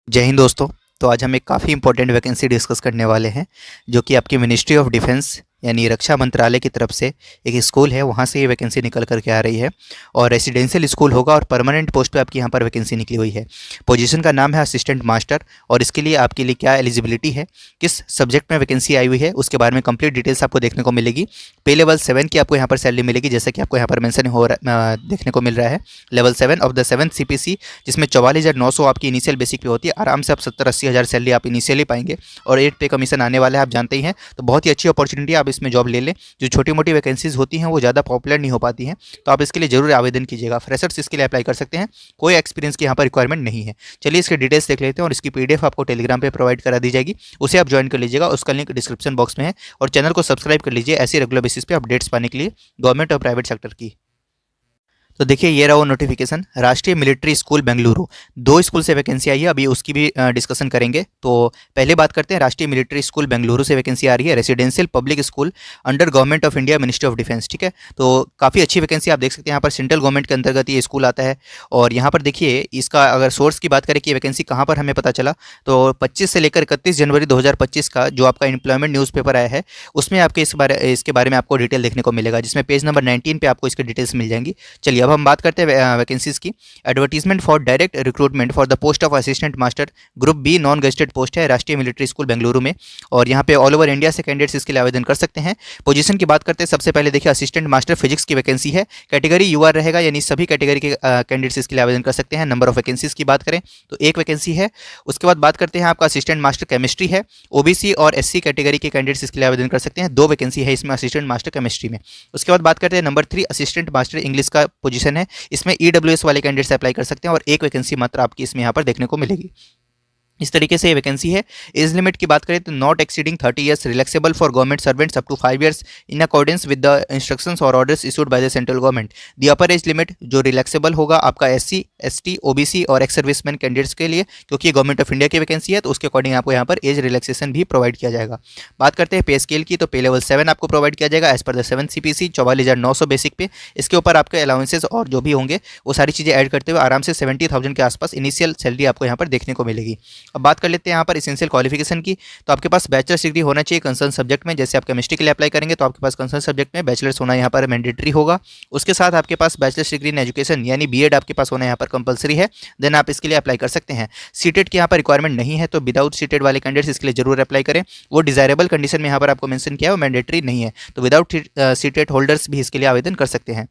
जय हिंद दोस्तों। तो आज हम एक काफ़ी इंपॉर्टेंट वैकेंसी डिस्कस करने वाले हैं जो कि आपकी मिनिस्ट्री ऑफ डिफेंस यानी रक्षा मंत्रालय की तरफ से एक स्कूल है, वहाँ से ये वैकेंसी निकल करके आ रही है। और रेसिडेंशियल स्कूल होगा और परमानेंट पोस्ट पे आपकी यहाँ पर वैकेंसी निकली हुई है। पोजीशन का नाम है असिस्टेंट मास्टर। और इसके लिए आपके लिए क्या एलिजिबिलिटी है, किस सब्जेक्ट में वैकेंसी आई हुई है, उसके बारे में कंप्लीट डिटेल्स आपको देखने को मिलेगी। पे लेवल 7 की आपको यहाँ पर सैलरी मिलेगी, जैसा कि आपको यहाँ पर मेंशन हो रहा देखने को मिल रहा है। Level 7 of the 7th CPC, जिसमें 44,900 आपकी इनिशियल बेसिक पे होती है। आराम से आप 70-80 हज़ार सैलरी आप इनिशियली पाएंगे और 8 पे कमीशन आने वाला है, आप जानते ही हैं। तो बहुत ही अच्छी अपॉर्चुनिटी, आप इसमें जॉब ले लें। जो छोटी मोटी वैकेंसीज होती हैं वो ज़्यादा पॉपुलर नहीं हो पाती हैं, तो आप इसके लिए जरूर आवेदन कीजिएगा। फ्रेशर्स इसके लिए अप्लाई कर सकते हैं, कोई एक्सपीरियंस की यहाँ पर रिक्वायरमेंट नहीं है। चलिए इसके डिटेल्स देख लेते हैं और इसकी PDF आपको टेलीग्राम पे प्रोवाइड करा दी जाएगी, उसे आप ज्वाइन कर लीजिएगा। उसका लिंक डिस्क्रिप्शन बॉक्स में है। और चैनल को सब्सक्राइब कर लीजिए ऐसी रेगुलर बेसिस पे अपडेट्स पाने के लिए गवर्नमेंट और प्राइवेट सेक्टर की। तो देखिए ये रहा वो नोटिफिकेशन, राष्ट्रीय मिलिट्री स्कूल बेंगलुरु। दो स्कूल से वैकेंसी आई है, अभी उसकी भी डिस्कशन करेंगे। तो पहले बात करते हैं, राष्ट्रीय मिलिट्री स्कूल बेंगलुरु से वैकेंसी आ रही है, residential public school under government of India ministry of defence. ठीक है, तो काफ़ी अच्छी वैकेंसी आप देख सकते हैं। यहाँ पर सेंट्रल गवर्नमेंट के अंतर्गत ये स्कूल आता है। और यहाँ पर देखिए इसका अगर सोर्स की बात करें कि वैकेंसी कहाँ पर हमें पता चला, तो 25 से लेकर 31 जनवरी 2025 का जो आपका एम्प्लॉयमेंट न्यूज़पेपर आया है, उसमें आपके इसके बारे में आपको डिटेल देखने को मिलेगा, जिसमें पेज नंबर 19 पे आपको इसकी डिटेल्स मिल जाएंगी। चलिए अब हम बात करते हैं वैकेंसीज की। Advertisement for direct recruitment for the post of assistant master, group B, non gazetted post है, राष्ट्रीय मिलिट्री स्कूल बेंगलुरु में। और यहाँ पे ऑल ओवर इंडिया से कैंडिडेट्स इसके लिए आवेदन कर सकते हैं। पोजीशन की बात करते हैं, सबसे पहले देखिए असिस्टेंट मास्टर फिजिक्स की वैकेंसी है। कैटेगरी यूआर रहेगा, यानी सभी कैटेगरी के कैंडिडेट्स इसके लिए आवेदन कर सकते हैं। नंबर ऑफ वैकेंसीज की बात करें तो एक वैकेंसी है। उसके बाद बात करते हैं आपका असिस्टेंट मास्टर केमिस्ट्री है, OBC और SC कैटेगरी के कैंडिडेट्स इसके लिए आवेदन कर सकते हैं। दो वैकेंसी है इसमें असिस्टेंट मास्टर केमिस्ट्री में। उसके बाद बात करते हैं नंबर 3 असिस्टेंट मास्टर इंग्लिश का पोजीशन है, इसमें EWS वाले कैंडिडेट्स अप्लाई कर सकते हैं और एक वैकेंसी मात्र आपकी इसमें यहाँ पर देखने को मिलेगी। इस तरीके से ये वैकेंसी है। एज लिमिट की बात करें तो not exceeding 30 years, relaxable for government servants up to 5 years in accordance with the instructions और orders issued by the central government. The upper age limit जो रिलैक्सेबल होगा आपका SC, ST, OBC और एक्स सर्विसमैन कैंडिडेट्स के लिए, क्योंकि ये गवर्नमेंट ऑफ इंडिया की वैकेंसी है, तो उसके अकॉर्डिंग आपको यहाँ पर एज रिलैक्सेशन भी प्रोवाइड किया जाएगा। बात करते हैं पे स्केल की, तो पे लेवल 7 आपको प्रोवाइड किया जाएगा as per the 7th CPC, 44,900 basic पे। इसके ऊपर आपके अलाउंसेस और जो भी होंगे वो सारी चीज़ें ऐड करते हुए आराम से 70,000 के आसपास इनिशियल सैलरी आपको यहाँ पर देखने को मिलेगी। अब बात कर लेते हैं यहाँ पर एसेंशियल क्वालिफिकेशन की। तो आपके पास बैचलर्स डिग्री होना चाहिए कंसर्न सब्जेक्ट में। जैसे आप केमिस्ट्री के लिए अप्लाई करेंगे तो आपके पास कंसर्न सब्जेक्ट में बैचलर्स होना यहाँ पर मैंडेटरी होगा। उसके साथ आपके पास बैचलर्स डिग्री इन एजुकेशन यानी BEd आपके पास होना यहाँ पर कंपलसरी है, देन आप इसके लिए अप्लाई कर सकते हैं। सीटेट की यहाँ पर रिक्वायरमेंट नहीं है, तो विदाउट सीटेट वाले कैंडिडेट्स इसके लिए जरूर अप्लाई करें। वो डिजायरेबल कंडीशन में यहाँ पर आपको मेंशन किया है, वो मैंडेटरी नहीं है, तो विदाउट सीटेट होल्डर्स भी इसके लिए आवेदन कर सकते हैं।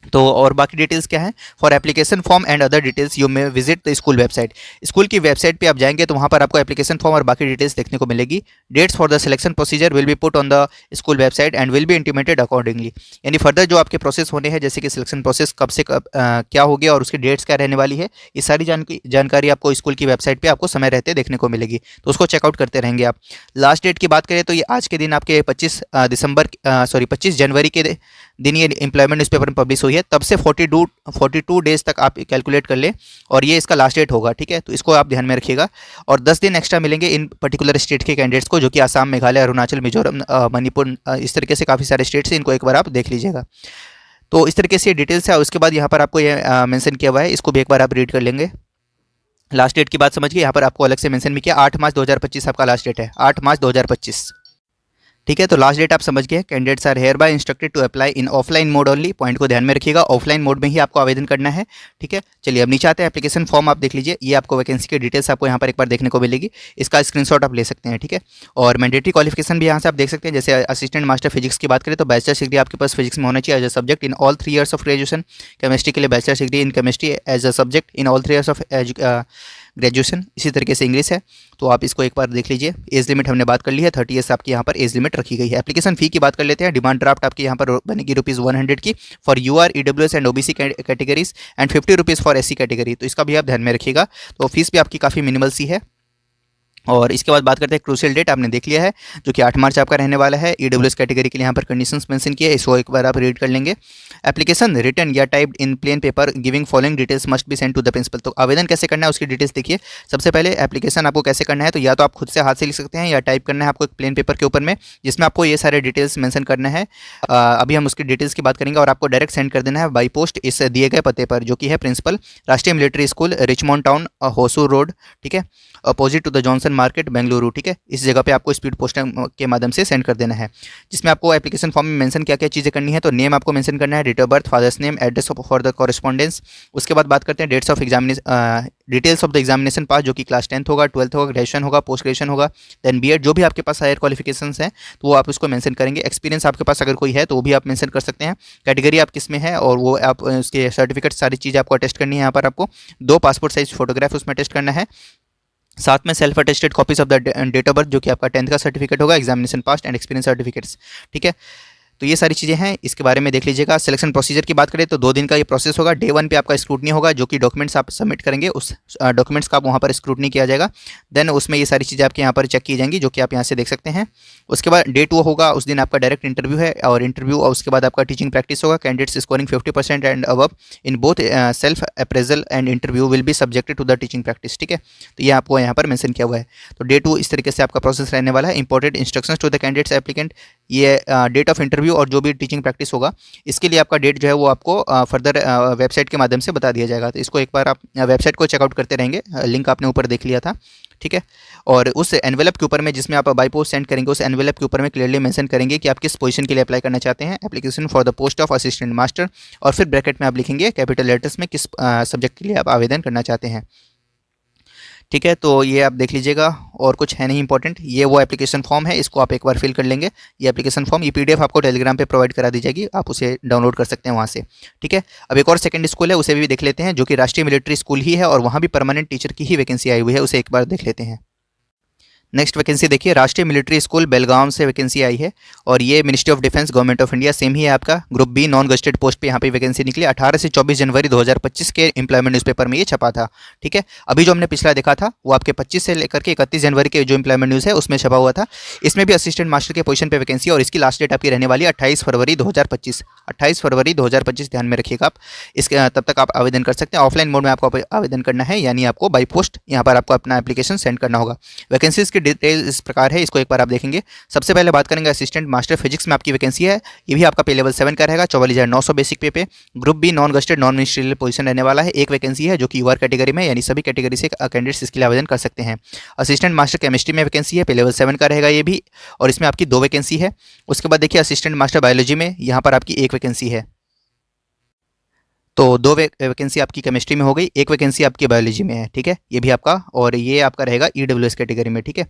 तो और बाकी डिटेल्स क्या है, for application form and other details you may visit the school website. School की वेबसाइट पे आप जाएंगे तो वहाँ पर आपको एप्लीकेशन फॉर्म और बाकी डिटेल्स देखने को मिलेगी। Dates for the selection procedure will be put on the school website and will be intimated accordingly. यानी फर्दर जो आपके प्रोसेस होने हैं, जैसे कि सिलेक्शन प्रोसेस कब से कब क्या होगी और उसकी डेट्स क्या रहने वाली है, ये सारी जानकारी आपको स्कूल की वेबसाइट पर आपको समय रहते देखने को मिलेगी, तो उसको चेकआउट करते रहेंगे आप। लास्ट डेट की बात करें तो ये आज के दिन आपके 25 जनवरी के दिन ये एम्प्लॉयमेंट न्यूज़पेपर में पब्लिश हुई है, तब से 42 डेज तक आप कैलकुलेट कर लें और ये इसका लास्ट डेट होगा। ठीक है, तो इसको आप ध्यान में रखिएगा। और 10 दिन एक्स्ट्रा मिलेंगे इन पर्टिकुलर स्टेट के कैंडिडेट्स को, जो कि आसाम, मेघालय, अरुणाचल, मिजोरम, मणिपुर, इस तरीके से काफ़ी सारे स्टेट्स हैं, इनको एक बार आप देख लीजिएगा। तो इस तरीके से ये डिटेल्स है। उसके बाद यहाँ पर आपको ये मेंशन किया हुआ है, इसको भी एक बार आप रीड कर लेंगे। लास्ट डेट की बात समझ गए, यहाँ पर आपको अलग से मेंशन भी किया, 8 मार्च 2025 आपका लास्ट डेट है, 8 मार्च 2025। ठीक है, तो लास्ट डेट आप समझ गए। Candidates are hereby instructed to apply in offline mode only, point को ध्यान में रखिएगा, ऑफलाइन मोड में ही आपको आवेदन करना है। ठीक है, चलिए अब नीचे आते हैं, एप्लीकेशन फॉर्म आप देख लीजिए, ये आपको वैकेंसी की डिटेल्स आपको यहाँ पर एक बार देखने को मिलेगी, इसका स्क्रीनशॉट आप ले सकते हैं। ठीक है, और मैंडेटरी क्वालिफिकेशन भी यहाँ से आप देख सकते हैं। जैसे असिस्टेंट मास्टर फिजिक्स की बात करें तो बैचलर्स डिग्री आपके पास फिजिक्स में होना चाहिए as a subject in all 3 years of graduation. Chemistry के लिए bachelor's degree in chemistry as a subject in all 3 years of graduation. इसी तरीके से इंग्लिश है, तो आप इसको एक बार देख लीजिए। एज लिमिट हमने बात कर ली है, 30 ईयर्स आपकी यहाँ पर एज लिमिट रखी गई है। एप्लीकेशन फी की बात कर लेते हैं। डिमांड ड्राफ्ट आपकी यहाँ पर बनेगी ₹100 की for UR, EWS and OBC categories and ₹50 for SC category, तो इसका भी आप ध्यान में रखिएगा। तो फीस भी आपकी काफ़ी मिनिमल सी है। और इसके बाद बात करते हैं क्रूशियल डेट, आपने देख लिया है जो कि 8 मार्च आपका रहने वाला है। ईडब्ल्यूएस कैटेगरी के लिए यहाँ पर कंडीशंस मेंशन किए, इसको एक बार आप रीड कर लेंगे। एप्लीकेशन रिटन या typed in plain paper giving following details must be send to the principal. तो आवेदन कैसे करना है उसकी डिटेल्स देखिए। सबसे पहले एप्लीकेशन आपको कैसे करना है, तो या तो आप खुद से हाथ से लिख सकते हैं या टाइप करना है आपको एक प्लेन पेपर के ऊपर में, जिसमें आपको ये सारे डिटेल्स मेंशन करना है। अभी हम उसकी डिटेल्स की बात करेंगे और आपको डायरेक्ट सेंड कर देना है बाई पोस्ट इस दिए गए पते पर, जो कि है principal, Rashtriya military school, Richmond town, Hosur road, ठीक है, opposite to the Johnson market, Bengaluru, ठीक है। इस जगह पे आपको स्पीड पोस्ट के माध्यम से सेंड कर देना है, जिसमें आपको एप्लीकेशन फॉर्म में मेंशन क्या क्या चीज़ें करनी है। तो नेम आपको मेंशन करना है, date of birth, father's name, address for the correspondence. उसके बाद बात करते हैं dates of examination, details of the examination pass, जो कि क्लास 10th होगा, 12th होगा, ग्रेजुएशन होगा, पोस्ट ग्रेजुएशन होगा, देन बीएड, जो भी आपके पास हायर क्वालिफिकेशंस हैं तो वो आप उसको मेंशन करेंगे। एक्सपीरियंस आपके पास अगर कोई है तो वो भी आप मेंशन कर सकते हैं। कैटेगरी आप किस में है और वो आप उसके सर्टिफिकेट सारी चीज़ें आपको अटेस्ट करनी है। यहाँ पर आपको 2 पासपोर्ट साइज फोटोग्राफ उसमें अटेस्ट करना है, साथ में self attested copies of the date of birth, जो कि आपका 10th का सर्टिफिकेट होगा, examination pass and experience certificates, ठीक है। तो ये सारी चीज़ें हैं, इसके बारे में देख लीजिएगा। सिलेक्शन प्रोसीजर की बात करें तो 2 दिन का ये प्रोसेस होगा। डे 1 पे आपका स्क्रूटनी होगा, जो कि डॉक्यूमेंट्स आप सबमिट करेंगे, उस डॉक्यूमेंट्स का आप वहाँ पर स्क्रूटनी किया जाएगा। देन उसमें ये सारी चीज़ें आपके यहाँ पर चेक की जाएंगी, जो कि आप यहाँ से देख सकते हैं। उसके बाद डे 2 होगा, उस दिन आपका डायरेक्ट इंटरव्यू है, और इंटरव्यू और उसके बाद आपका टीचिंग प्रैक्टिस होगा। Candidates scoring 50% and above in both self appraisal and interview will be subjected to the teaching practice, ठीक है। तो ये आपको यहाँ पर मेंशन किया हुआ है। तो डे 2 इस तरीके से आपका प्रोसेस रहने वाला है। Important instructions to the candidates applicant, ये डेट ऑफ इंटरव्यू और जो भी टीचिंग प्रैक्टिस होगा, इसके लिए आपका डेट जो है वो आपको फर्दर वेबसाइट के माध्यम से बता दिया जाएगा। तो इसको एक बार आप वेबसाइट को चेकआउट करते रहेंगे, लिंक आपने ऊपर देख लिया था, ठीक है। और उस एनवेलप के ऊपर में जिसमें आप बाई पोस्ट सेंड करेंगे, उस एनवेलप के ऊपर में क्लियरली मेंशन करेंगे कि आप किस पोजीशन के लिए अप्लाई करना चाहते हैं। Application for the post of assistant master, और फिर ब्रैकेट में आप लिखेंगे कैपिटल लेटर्स में किस सब्जेक्ट के लिए आप आवेदन करना चाहते हैं, ठीक है। तो ये आप देख लीजिएगा, और कुछ है नहीं इंपॉर्टेंट। ये वो एप्लीकेशन फॉर्म है, इसको आप एक बार फिल कर लेंगे। ये एप्लीकेशन फॉर्म, ये पीडीएफ आपको टेलीग्राम पे प्रोवाइड करा दी जाएगी, आप उसे डाउनलोड कर सकते हैं वहाँ से, ठीक है। अब एक और सेकंड स्कूल है, उसे भी देख लेते हैं, जो कि राष्ट्रीय मिलिट्री स्कूल ही है, और वहाँ भी परमानेंट टीचर की ही वैकेंसी आई हुई है, उसे एक बार देख लेते हैं। नेक्स्ट वैकेंसी देखिए, राष्ट्रीय मिलिट्री स्कूल बेलगाम से वैकेंसी आई है, और ये ministry of defence government of India same ही है आपका। Group B non gazetted post पे यहाँ पे वैकेंसी निकली 18 से 24 जनवरी 2025 के एम्प्लॉयमेंट न्यूज़पेपर में ये छपा था, ठीक है। अभी जो हमने पिछला देखा था वो आपके 25 से लेकर के 31 जनवरी के जो एम्प्लॉयमेंट न्यूज़ है उसमें छपा हुआ था। इसमें भी असिस्टेंट मास्टर के पोजीशन पे वैकेंसी, और इसकी लास्ट डेट आपकी रहने वाली है 28 फरवरी 2025। 28 फरवरी 2025 ध्यान में रखिएगा आप। इसके तब तक आप आवेदन कर सकते हैं। ऑफलाइन मोड में आपको आवेदन करना है, यानी आपको बाई पोस्ट यहाँ पर आपको अपना एप्लीकेशन सेंड करना होगा। वैकेंसीज की डिटेल इस प्रकार है, इसको एक बार आप देखेंगे। सबसे पहले बात करेंगे असिस्टेंट मास्टर फिजिक्स में आपकी वैकेंसी है, ये भी आपका पे लेवल 7 का रहेगा, 44,900 basic pay. Group B non gazetted non ministerial position रहने वाला है, एक वैकेंसी है जो कि यूआर कैटेगरी में, यानी सभी कैटेगरी से कैंडिडेट्स इसके लिए आवेदन कर सकते हैं। असिस्टेंट मास्टर केमिस्ट्री में वैकेंसी है, पे लेवल 7 का रहेगा ये भी, और इसमें आपकी 2 वैकेंसी है। उसके बाद देखिए असिस्टेंट मास्टर बायोलॉजी में यहाँ पर आपकी 1 वैकेंसी है। तो 2 वैकेंसी आपकी केमिस्ट्री में हो गई, 1 वैकेंसी आपकी बायोलॉजी में है, ठीक है। ये भी आपका, और ये आपका रहेगा ईडब्ल्यूएस कैटेगरी में, ठीक है।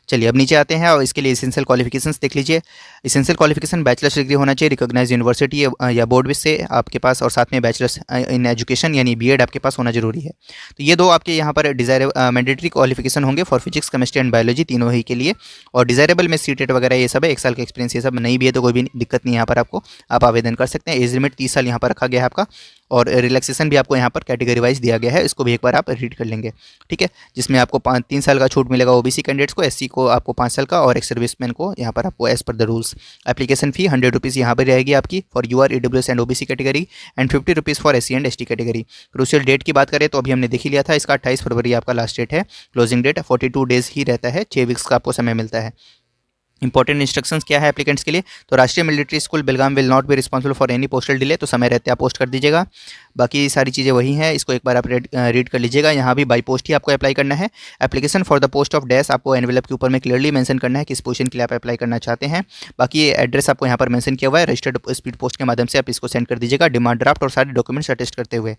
चलिए अब नीचे आते हैं, और इसके लिए एसेंशियल क्वालिफिकेशंस देख लीजिए। एसेंशियल क्वालिफिकेशन बैचलर्स डिग्री होना चाहिए रिकॉग्नाइज यूनिवर्सिटी या बोर्ड से आपके पास, और साथ में बैचलर्स इन एजुकेशन यानी बीएड आपके पास होना जरूरी है। तो ये 2 आपके यहाँ पर डिजायरेबल मैंडेटरी क्वालिफिकेशन होंगे for physics chemistry and biology, तीनों ही के लिए। और डिजायरेबल में सीटेट वगैरह ये सब है, 1 साल का एक्सपीरियंस ये सब नहीं भी है तो कोई भी दिक्कत नहीं, यहाँ पर आपको आप आवेदन कर सकते हैं। एज लिमिट 30 साल यहाँ पर रखा गया है आपका, और रिलैक्सेशन भी आपको यहाँ पर कैटेगरी वाइज दिया गया है, इसको भी एक बार आप रीड कर लेंगे, ठीक है। जिसमें आपको 3 साल का छूट मिलेगा ओबीसी कैंडिडेट्स को, एससी को आपको 5 साल का, और एक सर्विसमैन को यहाँ पर आपको as per the rules. Application fee 100 rupees यहाँ पर रहेगी आपकी for UR EWS and OBC category, and 50 rupees for SC and ST category. Crucial date की बात करें तो अभी हमने देख ही लिया था, इसका 28 फरवरी आपका लास्ट डेट है। क्लोजिंग डेट 42 डेज ही रहता है, 6 वीक्स का आपको समय मिलता है। इंपॉर्टेंट इंस्ट्रक्शंस क्या है एप्लीकेंट्स के लिए, तो राष्ट्रीय military school Belgaum will not be responsible for any postal delay, तो समय रहते आप पोस्ट कर दीजिएगा। बाकी सारी चीज़ें वही हैं, इसको एक बार आप रीड कर लीजिएगा। यहाँ भी बाई पोस्ट ही आपको अप्लाई करना है। Application for the post of dash आपको एनवेलप के ऊपर में क्लियरली मेंशन करना है किस पोजीशन के लिए आप अप्लाई करना चाहते हैं। बाकी ये एड्रेस आपको यहाँ पर मेंशन किया हुआ है, रजिस्टर्ड स्पीड पोस्ट के माध्यम से आप इसको सेंड कर दीजिएगा, डिमांड ड्राफ्ट और सारे डॉक्यूमेंट्स अटेस्ट करते हुए।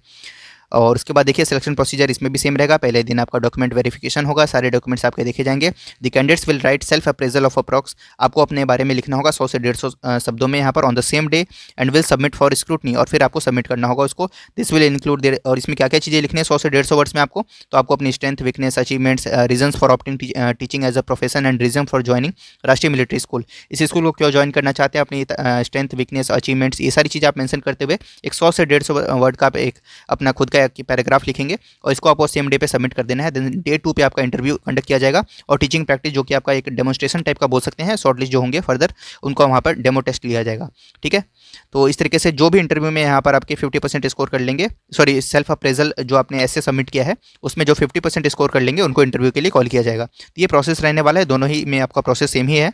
और उसके बाद देखिए सिलेक्शन प्रोसीजर इसमें भी सेम रहेगा। पहले दिन आपका डॉक्यूमेंट वेरिफिकेशन होगा, सारे डॉक्यूमेंट्स आपके देखे जाएंगे। The candidates will write self appraisal of approx, आपको अपने बारे में लिखना होगा 100 से 150 शब्दों में यहाँ पर on the same day, and will submit for scrutiny, और फिर आपको सबमिट करना होगा उसको। दिस विल इंक्लूड देयर, और इसमें क्या क्या चीज़ें लिखनी है 100 से 150 वर्ड्स में आपको, तो आपको अपनी strength, weakness, achievements, reasons for opting teaching as a profession and reason for joining Rashtriya military school. इस स्कूल को क्यों ज्वाइन करना चाहते हैं, अपनी स्ट्रेंथ, वीकनेस, अचीवमेंट्स, ये सारी चीज़ें आप मेंशन करते हुए एक 100 से 150 वर्ड का आप एक अपना खुद का की पैराग्राफ लिखेंगे और इसको आपको सेम डे पे सबमिट कर देना है। देन डे 2 पे आपका इंटरव्यू कंडक्ट किया जाएगा और टीचिंग प्रैक्टिस जो कि आपका एक डेमोन्स्ट्रेशन टाइप का बोल सकते हैं, शॉर्ट लिस्ट जो होंगे फर्दर उनको वहाँ पर डेमो टेस्ट लिया जाएगा। ठीक है, तो इस तरीके से जो भी इंटरव्यू में यहाँ पर आपके 50% स्कोर कर लेंगे, सॉरी सेल्फ अप्रेजल जो आपने ऐसे सबमिट किया है उसमें जो 50% स्कोर कर लेंगे उनको इंटरव्यू के लिए कॉल किया जाएगा। तो ये प्रोसेस रहने वाला है, दोनों ही में आपका प्रोसेस सेम ही है,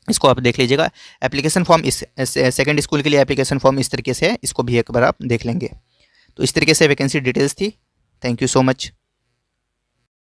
इसको आप देख लीजिएगा। एप्लीकेशन फॉर्म इस सेकंड स्कूल के लिए एप्लीकेशन फॉर्म इस तरीके से है, इसको भी एक बार आप देख लेंगे। तो इस तरीके से वैकेंसी डिटेल्स थी। Thank you so much.